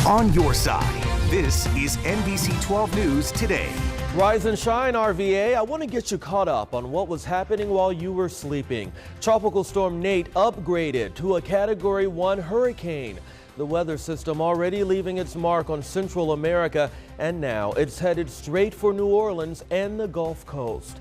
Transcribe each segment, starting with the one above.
On your side, this is NBC 12 News Today. Rise and shine, RVA. I want to get you caught up on what was happening while you were sleeping. Tropical Storm Nate upgraded to a Category 1 hurricane. The weather system already leaving its mark on Central America, and now it's headed straight for New Orleans and the Gulf Coast.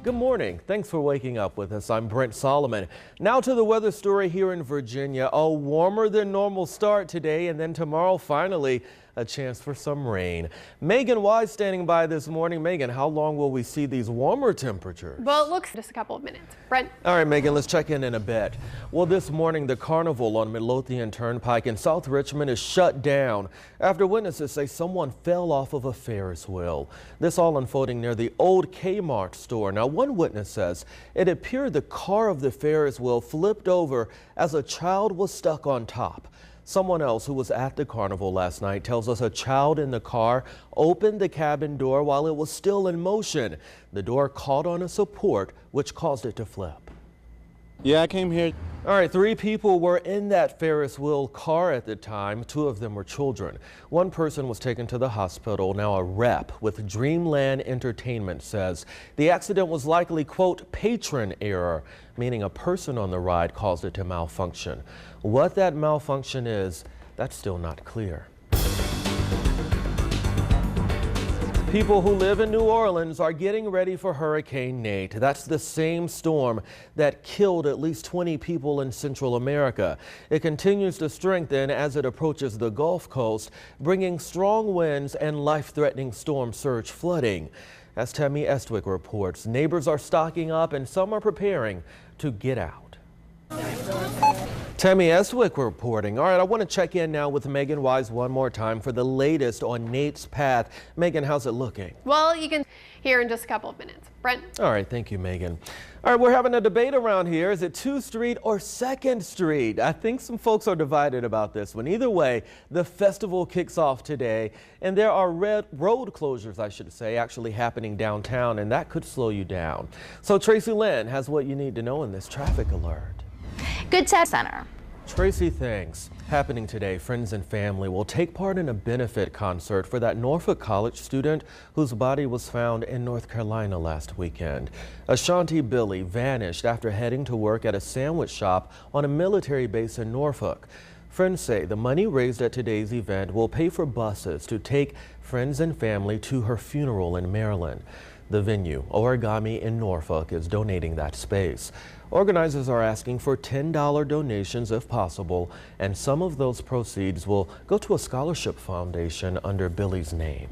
Good morning. Thanks for waking up with us. I'm Brent Solomon. Now to the weather story here in Virginia. A warmer than normal start today, and then tomorrow finally a chance for some rain. Megan Wise standing by this morning. Megan, how long will we see these warmer temperatures? Well, it looks just a couple of minutes. Brent. All right, Megan, let's check in a bit. Well, this morning, the carnival on Midlothian Turnpike in South Richmond is shut down after witnesses say someone fell off of a Ferris wheel. This all unfolding near the old Kmart store. Now, one witness says it appeared the car of the Ferris wheel flipped over as a child was stuck on top. Someone else who was at the carnival last night tells us a child in the car opened the cabin door while it was still in motion. The door caught on a support, which caused it to flip. Yeah, I came here. All right, 3 people were in that Ferris wheel car at the time. 2 of them were children. One person was taken to the hospital. Now a rep with Dreamland Entertainment says the accident was likely, quote, patron error, meaning a person on the ride caused it to malfunction. What that malfunction is, that's still not clear. People who live in New Orleans are getting ready for Hurricane Nate. That's the same storm that killed at least 20 people in Central America. It continues to strengthen as it approaches the Gulf Coast, bringing strong winds and life-threatening storm surge flooding. As Tammy Estwick reports, neighbors are stocking up and some are preparing to get out. Tammy Estwick reporting. All right, I want to check in now with Megan Wise one more time for the latest on Nate's path. Megan, how's it looking? Well, you can hear in just a couple of minutes. Brent. All right, thank you, Megan. All right, we're having a debate around here. Is it 2nd Street or 2nd Street? I think some folks are divided about this one. Either way, the festival kicks off today, and there are road closures, I should say, actually happening downtown, and that could slow you down. So Tracy Lynn has what you need to know in this traffic alert. Good Test Center. Tracy, thanks. Happening today, friends and family will take part in a benefit concert for that Norfolk College student whose body was found in North Carolina last weekend. Ashanti Billy vanished after heading to work at a sandwich shop on a military base in Norfolk. Friends say the money raised at today's event will pay for buses to take friends and family to her funeral in Maryland. The venue, Origami in Norfolk, is donating that space. Organizers are asking for $10 donations if possible, and some of those proceeds will go to a scholarship foundation under Billy's name.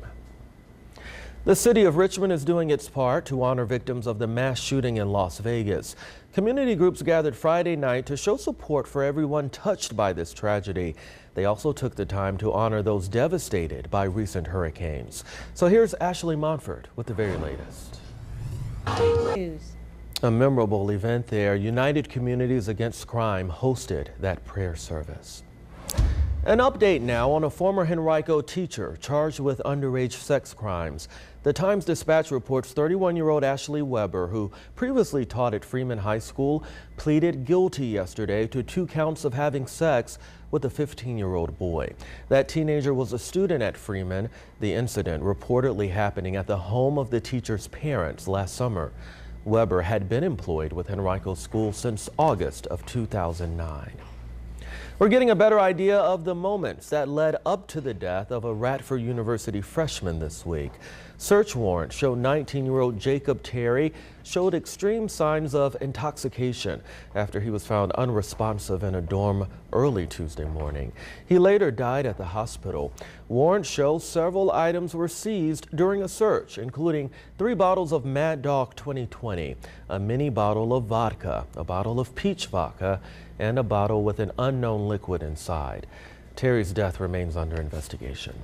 The city of Richmond is doing its part to honor victims of the mass shooting in Las Vegas. Community groups gathered Friday night to show support for everyone touched by this tragedy. They also took the time to honor those devastated by recent hurricanes. So here's Ashley Montford with the very latest. A memorable event there. United Communities Against Crime hosted that prayer service. An update now on a former Henrico teacher charged with underage sex crimes. The Times-Dispatch reports 31-year-old Ashley Weber, who previously taught at Freeman High School, pleaded guilty yesterday to 2 counts of having sex with a 15-year-old boy. That teenager was a student at Freeman. The incident reportedly happening at the home of the teacher's parents last summer. Weber had been employed with Henrico School since August of 2009. We're getting a better idea of the moments that led up to the death of a Radford University freshman this week. Search warrants show 19-year-old Jacob Terry showed extreme signs of intoxication after he was found unresponsive in a dorm early Tuesday morning. He later died at the hospital. Warrants show several items were seized during a search, including 3 bottles of Mad Dog 2020, a mini bottle of vodka, a bottle of peach vodka, and a bottle with an unknown liquid inside. Terry's death remains under investigation.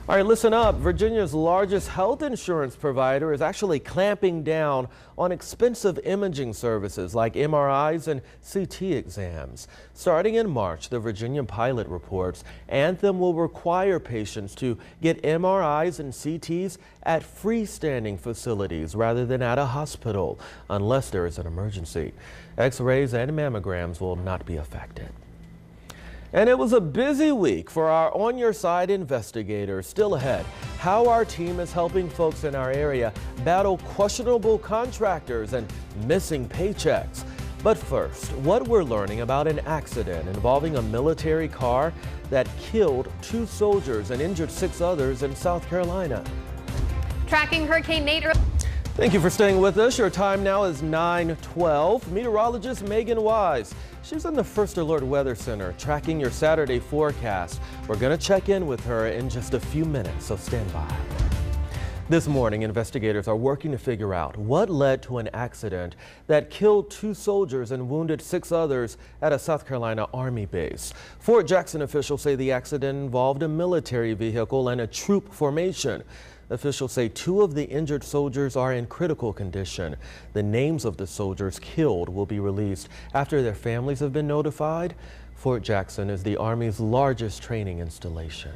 All right, listen up. Virginia's largest health insurance provider is actually clamping down on expensive imaging services like MRIs and CT exams. Starting in March, the Virginia pilot reports Anthem will require patients to get MRIs and CTs at freestanding facilities rather than at a hospital, unless there is an emergency. X-rays and mammograms will not be affected. And it was a busy week for our On Your Side investigators. Still ahead, how our team is helping folks in our area battle questionable contractors and missing paychecks. But first, what we're learning about an accident involving a military car that killed 2 soldiers and injured 6 others in South Carolina. Tracking Hurricane Nate. Thank you for staying with us. Your time now is 9:12. Meteorologist Megan Wise. She's in the First Alert Weather Center tracking your Saturday forecast. We're going to check in with her in just a few minutes, so stand by. This morning, investigators are working to figure out what led to an accident that killed 2 soldiers and wounded 6 others at a South Carolina Army base. Fort Jackson officials say the accident involved a military vehicle and a troop formation. Officials say 2 of the injured soldiers are in critical condition. The names of the soldiers killed will be released after their families have been notified. Fort Jackson is the Army's largest training installation.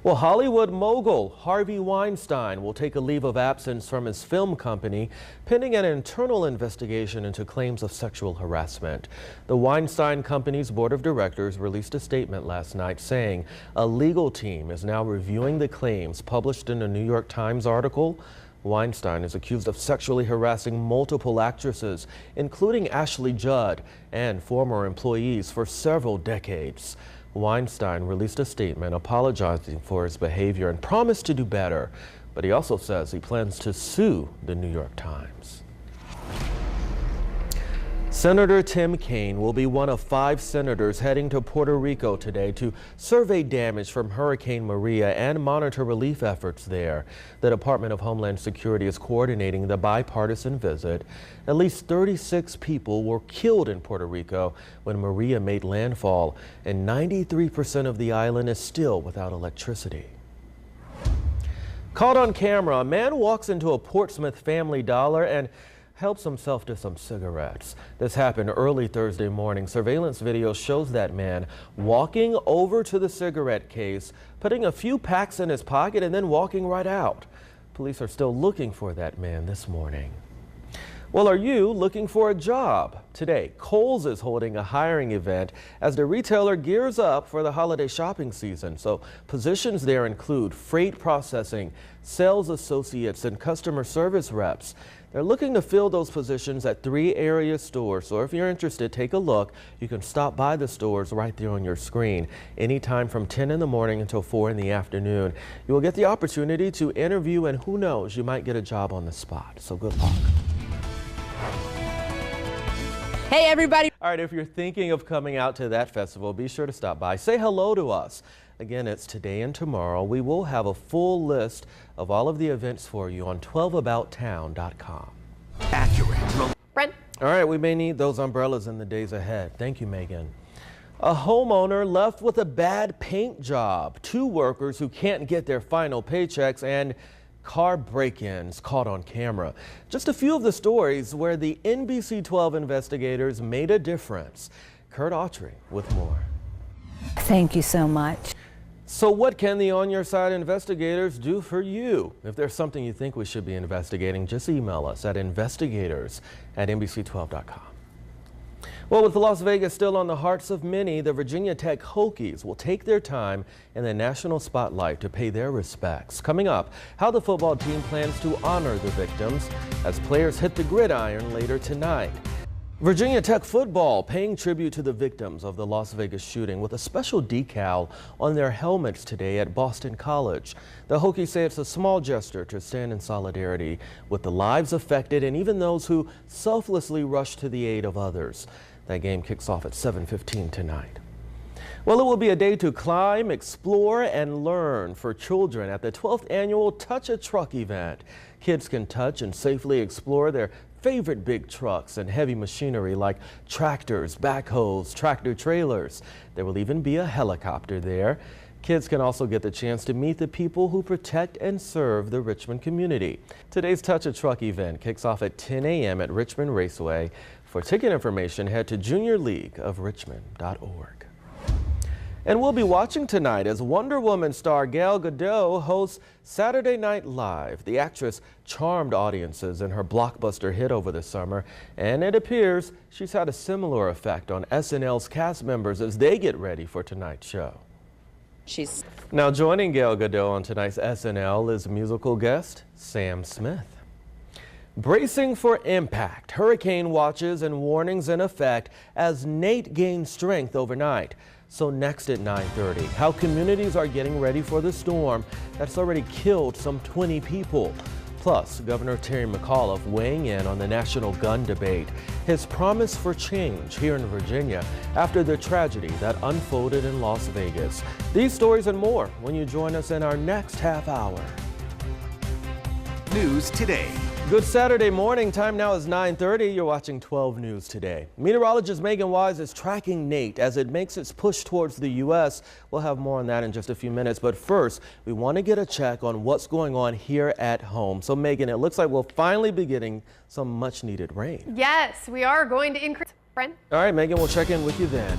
Well, Hollywood mogul Harvey Weinstein will take a leave of absence from his film company, pending an internal investigation into claims of sexual harassment. The Weinstein Company's board of directors released a statement last night saying a legal team is now reviewing the claims published in a New York Times article. Weinstein is accused of sexually harassing multiple actresses, including Ashley Judd, and former employees for several decades. Weinstein released a statement apologizing for his behavior and promised to do better, but he also says he plans to sue the New York Times. Senator Tim Kaine will be one of 5 senators heading to Puerto Rico today to survey damage from Hurricane Maria and monitor relief efforts there. The Department of Homeland Security is coordinating the bipartisan visit. At least 36 people were killed in Puerto Rico when Maria made landfall, and 93% of the island is still without electricity. Caught on camera, a man walks into a Portsmouth Family Dollar and helps himself to some cigarettes. This happened early Thursday morning. Surveillance video shows that man walking over to the cigarette case, putting a few packs in his pocket, and then walking right out. Police are still looking for that man this morning. Well, are you looking for a job? Today, Kohl's is holding a hiring event as the retailer gears up for the holiday shopping season. So positions there include freight processing, sales associates, and customer service reps. They're looking to fill those positions at 3 area stores. So if you're interested, take a look. You can stop by the stores right there on your screen anytime from 10 in the morning until 4 in the afternoon. You will get the opportunity to interview, and who knows, you might get a job on the spot. So good luck. Hey, everybody. All right, if you're thinking of coming out to that festival, be sure to stop by. Say hello to us. Again, it's today and tomorrow. We will have a full list of all of the events for you on 12abouttown.com. Accurate. Brent. All right, we may need those umbrellas in the days ahead. Thank you, Megan. A homeowner left with a bad paint job. 2 workers who can't get their final paychecks, and car break-ins caught on camera. Just a few of the stories where the NBC 12 investigators made a difference. Kurt Autry with more. Thank you so much. So what can the On Your Side investigators do for you? If there's something you think we should be investigating, just email us at investigators@NBC12.com. Well, with Las Vegas still on the hearts of many, the Virginia Tech Hokies will take their time in the national spotlight to pay their respects. Coming up, how the football team plans to honor the victims as players hit the gridiron later tonight. Virginia Tech football paying tribute to the victims of the Las Vegas shooting with a special decal on their helmets today at Boston College. The Hokies say it's a small gesture to stand in solidarity with the lives affected and even those who selflessly rush to the aid of others. That game kicks off at 7:15 tonight. Well, it will be a day to climb, explore, and learn for children at the 12th annual Touch a Truck event. Kids can touch and safely explore their favorite big trucks and heavy machinery like tractors, backhoes, tractor trailers. There will even be a helicopter there. Kids can also get the chance to meet the people who protect and serve the Richmond community. Today's Touch a Truck event kicks off at 10 a.m. at Richmond Raceway. For ticket information, head to juniorleagueofrichmond.org. And we'll be watching tonight as Wonder Woman star Gal Gadot hosts Saturday Night Live. The actress charmed audiences in her blockbuster hit over the summer, and it appears she's had a similar effect on SNL's cast members as they get ready for tonight's show. Now joining Gal Gadot on tonight's SNL is musical guest Sam Smith. Bracing for impact, hurricane watches and warnings in effect as Nate gains strength overnight. So next at 9:30, how communities are getting ready for the storm that's already killed some 20 people. Plus, Governor Terry McAuliffe weighing in on the national gun debate, his promise for change here in Virginia after the tragedy that unfolded in Las Vegas. These stories and more when you join us in our next half hour. News Today. Good Saturday morning. Time now is 9:30. You're watching 12 News Today. Meteorologist Megan Wise is tracking Nate as it makes its push towards the U.S. We'll have more on that in just a few minutes. But first, we want to get a check on what's going on here at home. So Megan, it looks like we'll finally be getting some much needed rain. Yes, we are going to increase. Brent? All right, Megan, we'll check in with you then.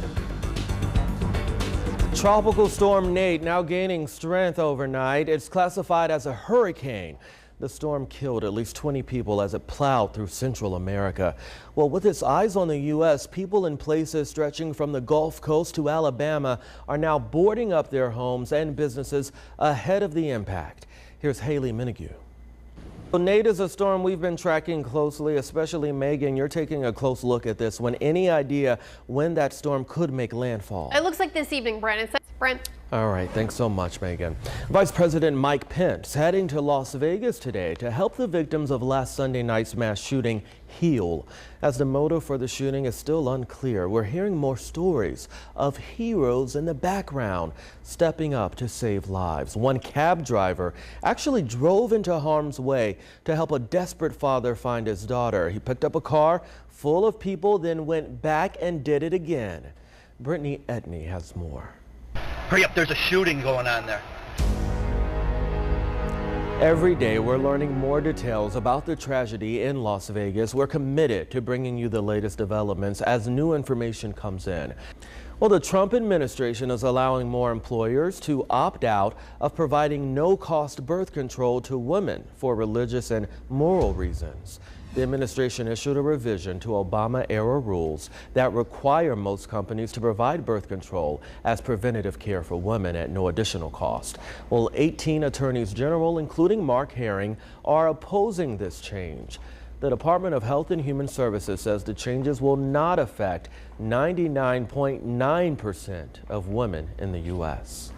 Tropical storm Nate now gaining strength overnight. It's classified as a hurricane. The storm killed at least 20 people as it plowed through Central America. Well, with its eyes on the U.S., people in places stretching from the Gulf Coast to Alabama are now boarding up their homes and businesses ahead of the impact. Here's Haley Minigue. Nate is a storm we've been tracking closely, especially Megan. You're taking a close look at this one. Any idea when that storm could make landfall? It looks like this evening, Brent. Brent. All right, thanks so much, Megan. Vice President Mike Pence heading to Las Vegas today to help the victims of last Sunday night's mass shooting heal. As the motive for the shooting is still unclear, we're hearing more stories of heroes in the background stepping up to save lives. One cab driver actually drove into harm's way to help a desperate father find his daughter. He picked up a car full of people, then went back and did it again. Brittany Etney has more. Hurry up, there's a shooting going on there. Every day we're learning more details about the tragedy in Las Vegas. We're committed to bringing you the latest developments as new information comes in. Well, the Trump administration is allowing more employers to opt out of providing no-cost birth control to women for religious and moral reasons. The administration issued a revision to Obama-era rules that require most companies to provide birth control as preventative care for women at no additional cost. Well, 18 attorneys general, including Mark Herring, are opposing this change. The Department of Health and Human Services says the changes will not affect 99.9% of women in the U.S.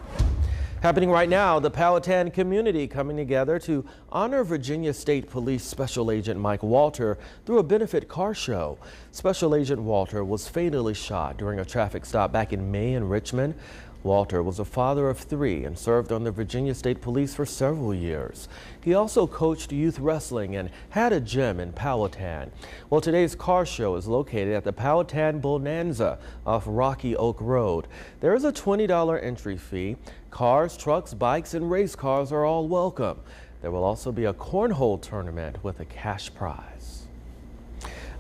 Happening right now, the Powhatan community coming together to honor Virginia State Police Special Agent Mike Walter through a benefit car show. Special Agent Walter was fatally shot during a traffic stop back in May in Richmond. Walter was a father of 3 and served on the Virginia State Police for several years. He also coached youth wrestling and had a gym in Powhatan. Well, today's car show is located at the Powhatan Bonanza off Rocky Oak Road. There is a $20 entry fee. Cars, trucks, bikes, and race cars are all welcome. There will also be a cornhole tournament with a cash prize.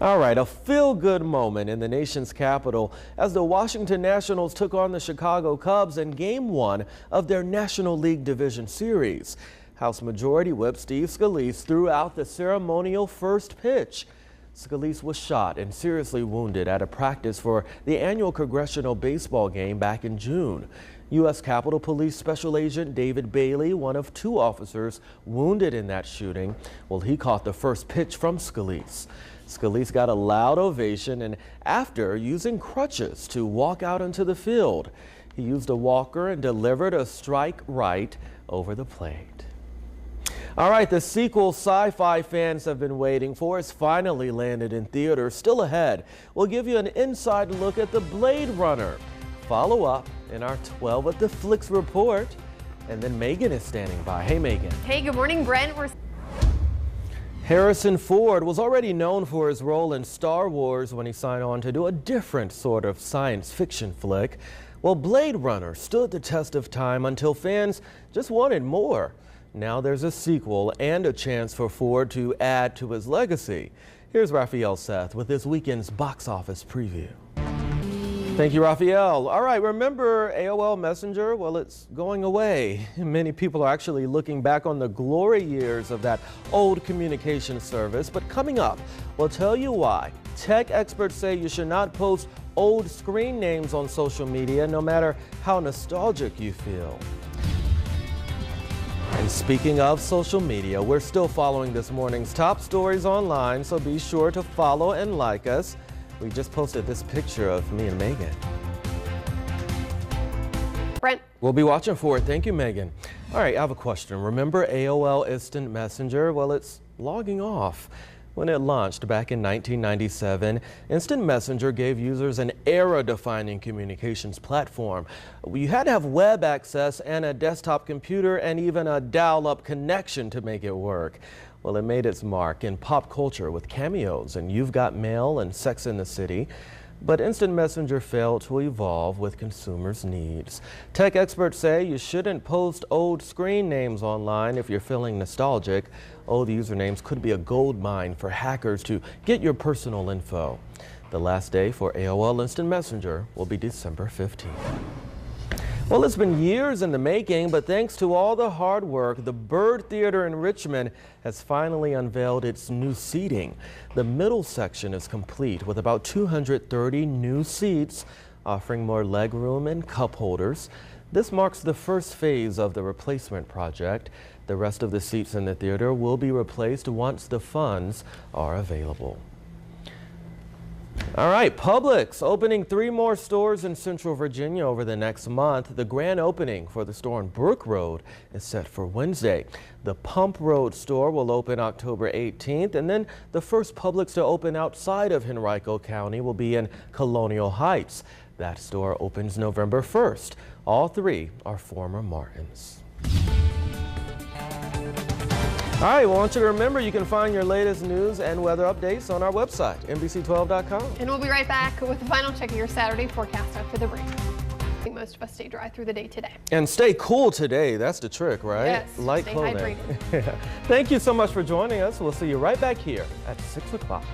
All right, a feel-good moment in the nation's capital as the Washington Nationals took on the Chicago Cubs in Game 1 of their National League Division Series. House Majority Whip Steve Scalise threw out the ceremonial first pitch. Scalise was shot and seriously wounded at a practice for the annual congressional baseball game back in June. U.S. Capitol Police Special Agent David Bailey, one of 2 officers wounded in that shooting, well, he caught the first pitch from Scalise. Scalise got a loud ovation and after using crutches to walk out into the field. He used a walker and delivered a strike right over the plate. All right, the sequel sci-fi fans have been waiting for has finally landed in theaters. Still ahead, we'll give you an inside look at the Blade Runner. Follow up in our 12 at the Flicks report. And then Megan is standing by. Hey, Megan. Hey, good morning, Brent. Harrison Ford was already known for his role in Star Wars when he signed on to do a different sort of science fiction flick. Well, Blade Runner stood the test of time until fans just wanted more. Now there's a sequel and a chance for Ford to add to his legacy. Here's Raphael Seth with this weekend's box office preview. Thank you, Raphael. All right, remember AOL Messenger? Well, it's going away. Many people are actually looking back on the glory years of that old communication service. But coming up, we'll tell you why. Tech experts say you should not post old screen names on social media, no matter how nostalgic you feel. And speaking of social media, we're still following this morning's top stories online, so be sure to follow and like us. We just posted this picture of me and Megan. Brent. We'll be watching for it. Thank you, Megan. All right, I have a question. Remember AOL Instant Messenger? Well, it's logging off. When it launched back in 1997, Instant Messenger gave users an era-defining communications platform. You had to have web access and a desktop computer and even a dial-up connection to make it work. Well, it made its mark in pop culture with cameos in You've Got Mail and Sex and the City. But Instant Messenger failed to evolve with consumers' needs. Tech experts say you shouldn't post old screen names online if you're feeling nostalgic. Old usernames could be a gold mine for hackers to get your personal info. The last day for AOL Instant Messenger will be December 15th. Well, it's been years in the making, but thanks to all the hard work, the Byrd Theater in Richmond has finally unveiled its new seating. The middle section is complete with about 230 new seats, offering more legroom and cup holders. This marks the first phase of the replacement project. The rest of the seats in the theater will be replaced once the funds are available. All right, Publix opening 3 more stores in Central Virginia over the next month. The grand opening for the store on Brook Road is set for Wednesday. The Pump Road store will open October 18th, and then the first Publix to open outside of Henrico County will be in Colonial Heights. That store opens November 1st. All 3 are former Martins. All right, well, I want you to remember you can find your latest news and weather updates on our website, NBC12.com. And we'll be right back with the final check of your Saturday forecast after the break. I think most of us stay dry through the day today. And stay cool today. That's the trick, right? Yes, Light stay clothing. hydrated. Thank you so much for joining us. We'll see you right back here at 6 o'clock.